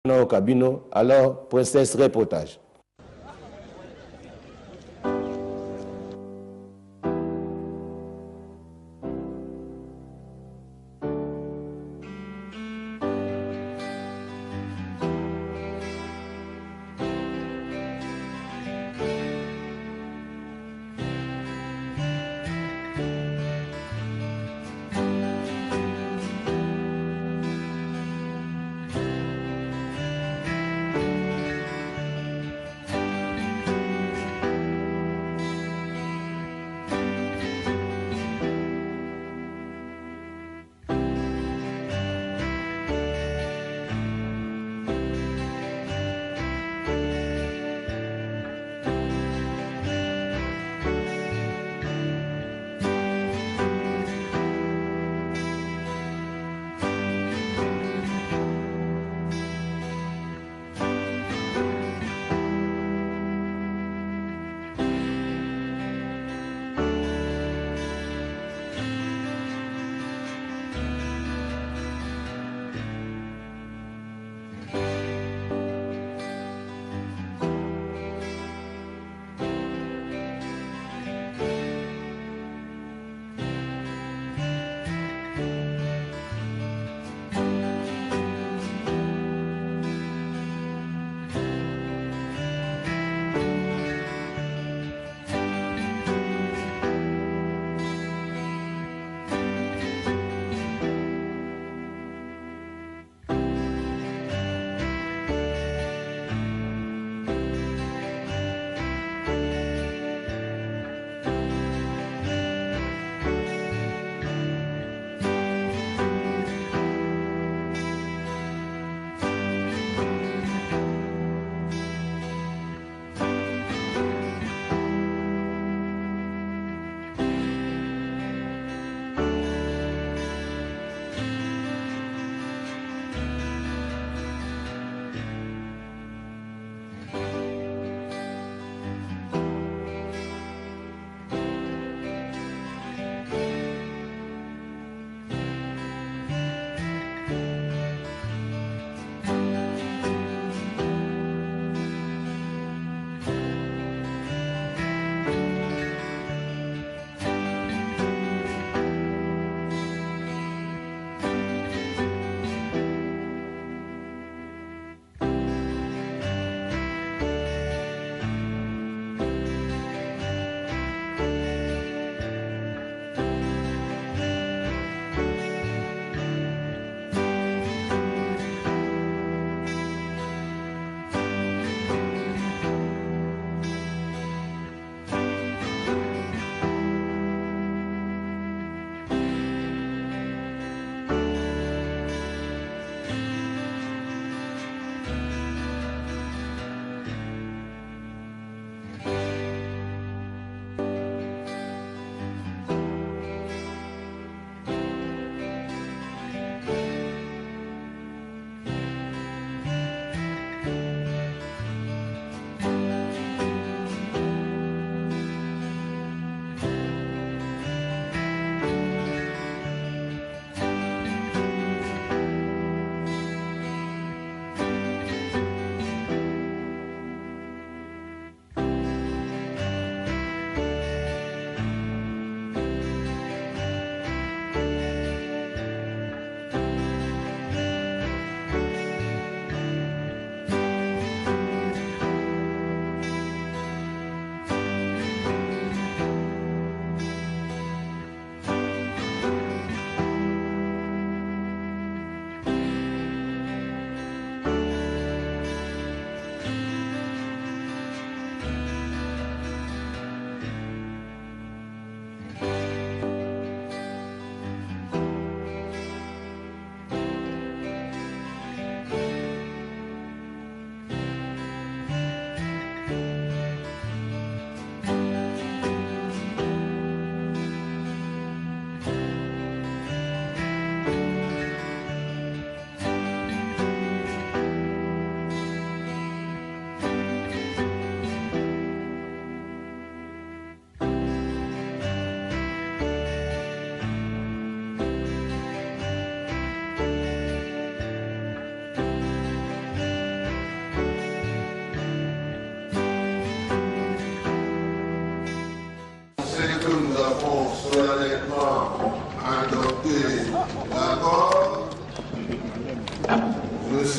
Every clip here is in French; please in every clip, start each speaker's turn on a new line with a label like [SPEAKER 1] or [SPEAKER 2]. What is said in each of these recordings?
[SPEAKER 1] au cabinet, alors princesse reportage.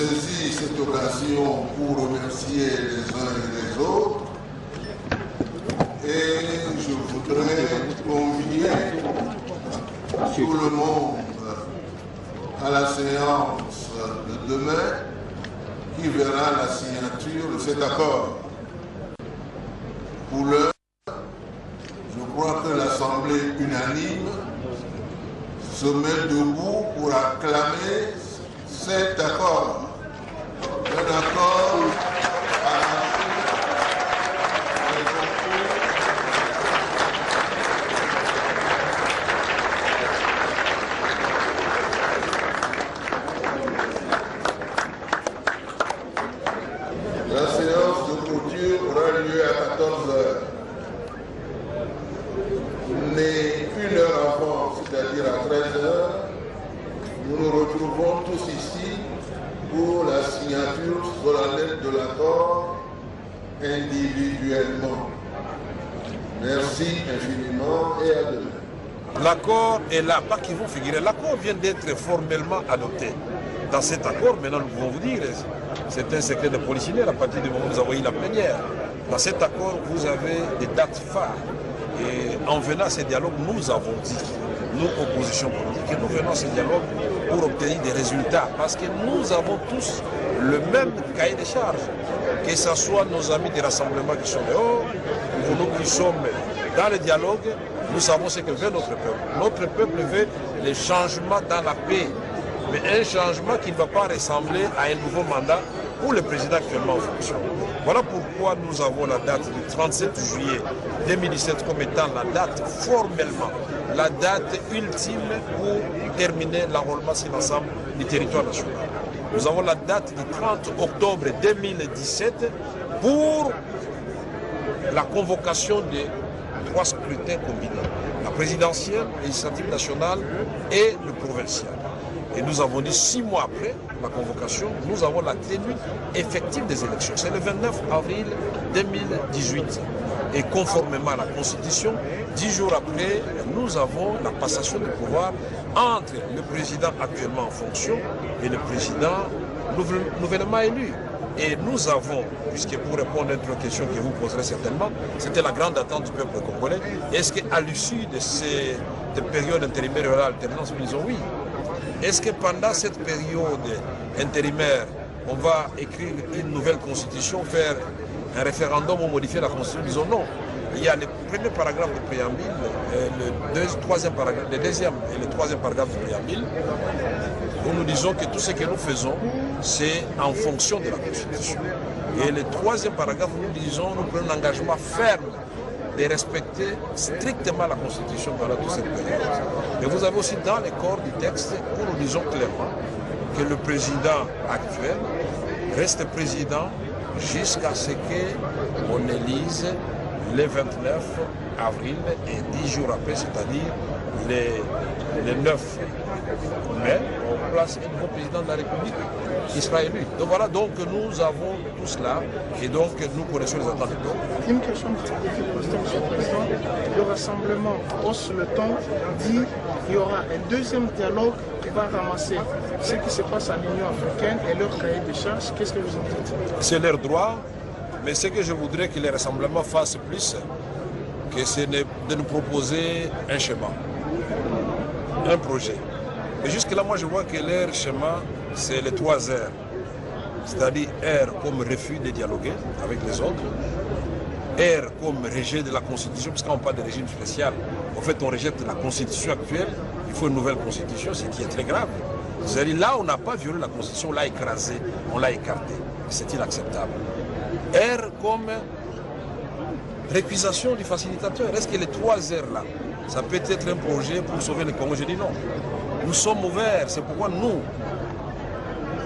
[SPEAKER 2] saisis cette occasion pour remercier les uns et les autres et je voudrais convier tout le monde à la séance de demain qui verra la signature de cet accord. Pour l'heure, je crois que l'Assemblée unanime se met debout pour acclamer cet accord. Un accord La séance de clôture aura lieu à 14 h. Mais une heure avant, c'est-à-dire à 13 h, nous nous retrouvons tous ici pour la signature solennelle de l'accord individuellement. Merci infiniment et à demain.
[SPEAKER 3] L'accord est là, pas qu'ils vont figurer. L'accord vient d'être formellement adopté. Dans cet accord, maintenant nous pouvons vous dire, c'est un secret de polichinelle à partir du moment où nous avons eu la plénière. Dans cet accord, vous avez des dates phares. Et en venant à ce dialogue, nous avons dit, nous, opposition politique, que nous venons à ce dialogue pour obtenir des résultats. Parce que nous avons tous le même cahier de charges. Que ce soit nos amis des rassemblements qui sont dehors, ou nous qui sommes dans le dialogue, nous savons ce que veut notre peuple. Notre peuple veut les changements dans la paix. Mais un changement qui ne va pas ressembler à un nouveau mandat pour le président actuellement en fonction. Voilà pourquoi nous avons la date du 37 juillet 2017 comme étant la date formellement, la date ultime pour terminer l'enrôlement sur l'ensemble du territoire national. Nous avons la date du 30 octobre 2017 pour la convocation des 3 scrutins combinés, la présidentielle, législative nationale et le provincial. Et nous avons dit 6 mois après la convocation, nous avons la tenue effective des élections. C'est le 29 avril 2018. Et conformément à la Constitution, 10 jours après, nous avons la passation de pouvoir entre le président actuellement en fonction et le président nouvellement élu. Et nous avons, puisque pour répondre à une question que vous poserez certainement, c'était la grande attente du peuple congolais, est-ce qu'à l'issue de cette période intérimaire et l'alternance, nous disons oui. Est-ce que pendant cette période intérimaire, on va écrire une nouvelle constitution, faire un référendum ou modifier la constitution? Disons non. Il y a le premier paragraphe du préambule, le deuxième et le troisième paragraphe du préambule, où nous disons que tout ce que nous faisons, c'est en fonction de la Constitution. Et le troisième paragraphe, nous disons, nous prenons un engagement ferme de respecter strictement la Constitution pendant toute cette période. Et vous avez aussi dans les corps du texte où nous disons clairement que le président actuel reste président jusqu'à ce qu'on élise le 29 avril et 10 jours après, c'est-à-dire le 9 mai, on place un nouveau président de la République qui sera élu. Donc voilà, donc nous avons tout cela et donc nous connaissons les attentes.
[SPEAKER 4] Une question que je vais poser, M. le Président. Le rassemblement hausse le ton, dit qu'il y aura un deuxième dialogue qui va ramasser ce qui se passe à l'Union africaine et leur cahier de charges. Qu'est-ce que vous en dites?
[SPEAKER 3] C'est leur droit, mais ce que je voudrais que les rassemblements fassent plus, que c'est de nous proposer un schéma, un projet. Et jusque-là, moi, je vois que leur schéma, c'est les 3 R. C'est-à-dire R comme refus de dialoguer avec les autres, R comme rejet de la Constitution, parce qu'on parle de régime spécial. En fait, on rejette la Constitution actuelle, il faut une nouvelle Constitution, ce qui est très grave. C'est-à-dire là, on n'a pas violé la Constitution, on l'a écrasée, on l'a écartée. C'est inacceptable. R comme récusation du facilitateur. Est-ce que les 3 R là, ça peut être un projet pour sauver le Congo? Je dis non. Nous sommes ouverts, c'est pourquoi nous,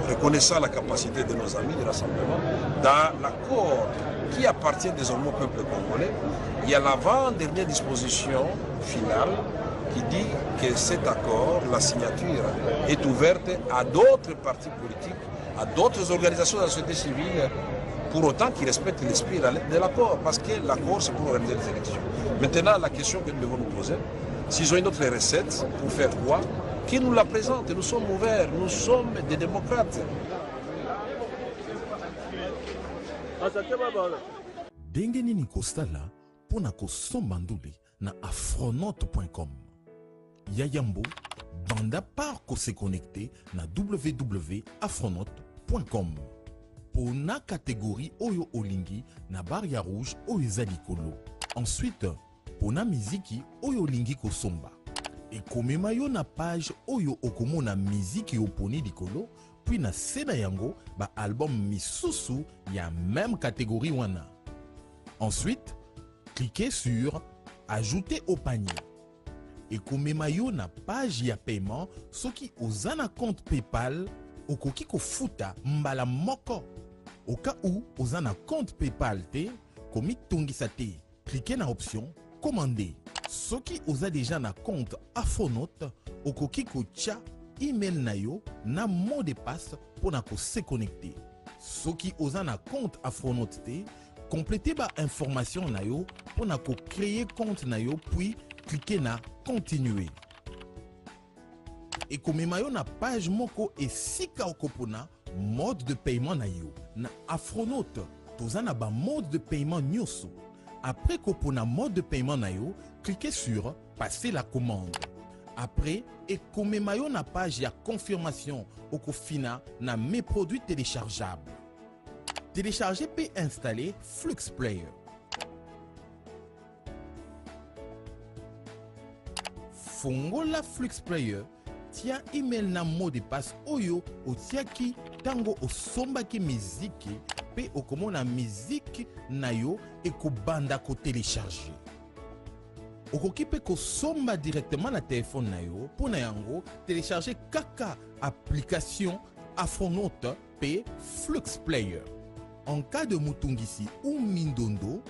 [SPEAKER 3] reconnaissant la capacité de nos amis de rassemblement, dans l'accord qui appartient désormais au peuple congolais, il y a l'avant-dernière disposition finale qui dit que cet accord, la signature, est ouverte à d'autres partis politiques, à d'autres organisations de la société civile, pour autant qu'ils respectent l'esprit de l'accord, parce que l'accord, c'est pour organiser les élections. Maintenant, la question que nous devons nous poser, s'ils ont une autre recette, pour faire quoi? Qu'ils nous la présentent, nous sommes ouverts, nous sommes des démocrates.
[SPEAKER 5] ndenge nini kosala mpona kosomba ndule na afronote.com. Yayambo banda par se connecter na www.afronote.com. Pona catégorie oyo olingi na barre rouge oyo eza likolo. Ensuite, pona miziki oyo olingi kosomba. Ekomema yo na page oyo okomona miziki oponi likolo, puis na sena yango ba album misusu ya même catégorie wana. Ensuite, cliquez sur ajouter au panier. Ekomema yo na page ya paiement soki oza na compte PayPal okoki kofuta mbala moko. Au cas où oza na compte PayPal te komi tongisa te, cliquez na option commander. Soki oza déjà na compte Afronote okoki kotia email na yo na mot de passe pona ko se connecter. Soki oza na compte Afronote te, complétez ba information na yo pona ko créer compte na yo puis cliquez na continuer. Et comme yo na page moko esika okopona mode de paiement na yo. Na Afronote, toza na ba mode de paiement nyoso. Après kopona mode de paiement na yo, cliquez sur passer la commande. Après, et comme yo na page ya confirmation okofina na mes produits téléchargeables. Télécharger peut installer Flux Player. Fongola Flux Player, tia email na mot de passe oyo otiaki tango osombaki miziki pe okomona miziki na yo ekobanda ko télécharger. Okoki pe kosomba directement na téléphone na yo pona yango télécharger kaka application Afronote pe Flux Player. En cas de mutungisi ou mindondo,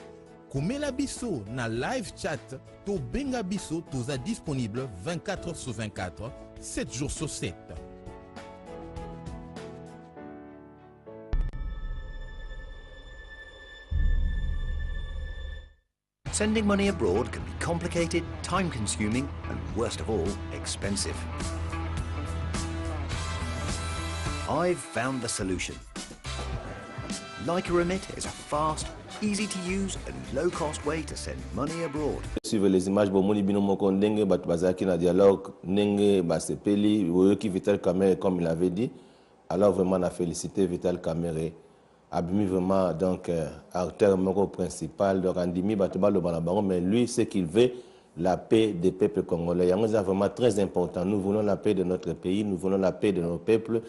[SPEAKER 5] komela biso na live chat to benga biso toza disponible 24 heures sur 24, 7 jours sur 7.
[SPEAKER 6] Sending money abroad can be complicated, time-consuming, and worst of all, expensive. I've found the solution. Like Remit is a fast, easy-to-use and low-cost way to send money abroad.
[SPEAKER 1] Suivez les images bomoni bino moko ndenge bat bazaki na dialogue ndenge basepeli oyoki Vital Kamerhe comme il avait dit. Alors vraiment on a félicité Vital Kamerhe. Abimi vraiment donc acteur moko principal de Randimi batobalo banabango, mais lui ce qu'il veut, la paix des peuples congolais. Yango c'est vraiment très important. Nous voulons la paix de notre pays, nous voulons la paix de nos peuples.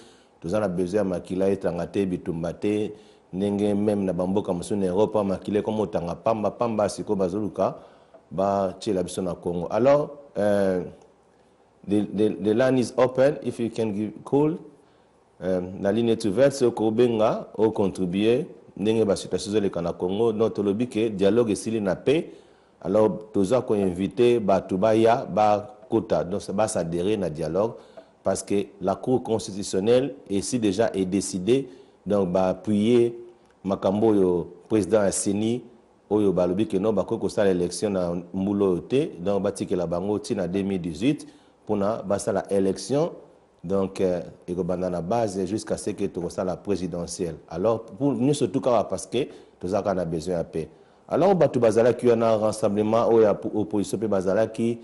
[SPEAKER 1] Nous avons besoin de makila etangate bitumbate nenge même na bamboka musu na Europe makile comme otanga pamba pamba siko bazoluka ba tshela biso na Congo. Alors the line is open if you can give call. La ligne est ouverte so ko benga au contribuer ndenge ba situation le kana Congo notre lobby que dialogue esili na paix. Alors toza ko inviter ba tubaya ba kota donc ça va s'adhérer na dialogue parce que la Cour constitutionnelle ici déjà est décidée donc bah appuyer makambo yo président Asseni oyo balobi que non ba ko sala élection na mbulo te donc batiki la bango ti na 2018 pour na ba sala élection donc et ko banda na base jusqu'à ce que to sala présidentielle. Alors pour nous surtout parce que to za kana besoin de paix. Alors batu bazala ki on a rassemblement oyo opposition pe bazala ki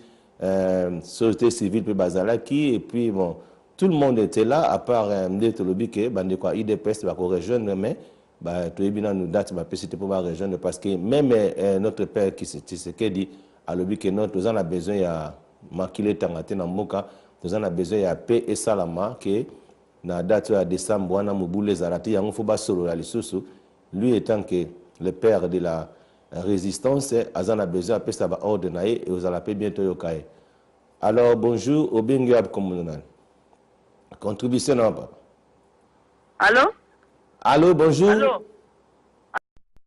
[SPEAKER 1] société civile pe bazala ki et puis bon tout le monde était là à part MD Tolobi que bande quoi IDPS va ko rejoindre mais bah to ebina nous date ba pesite pour va rejoindre parce que même notre père qui se dit à lobi que non tous en a besoin ya makile tangate na mboka tous en a besoin ya paix et salama que na date ya décembre wana mobule zarati yango fo ba solo la lisusu lui étant que le père de la résistance azana besoin après ça va ordonner et vous allez bientôt yokae. Alors bonjour obengi ab communal contribution non pas.
[SPEAKER 7] Allô?
[SPEAKER 1] Allô, bonjour.
[SPEAKER 7] Allô?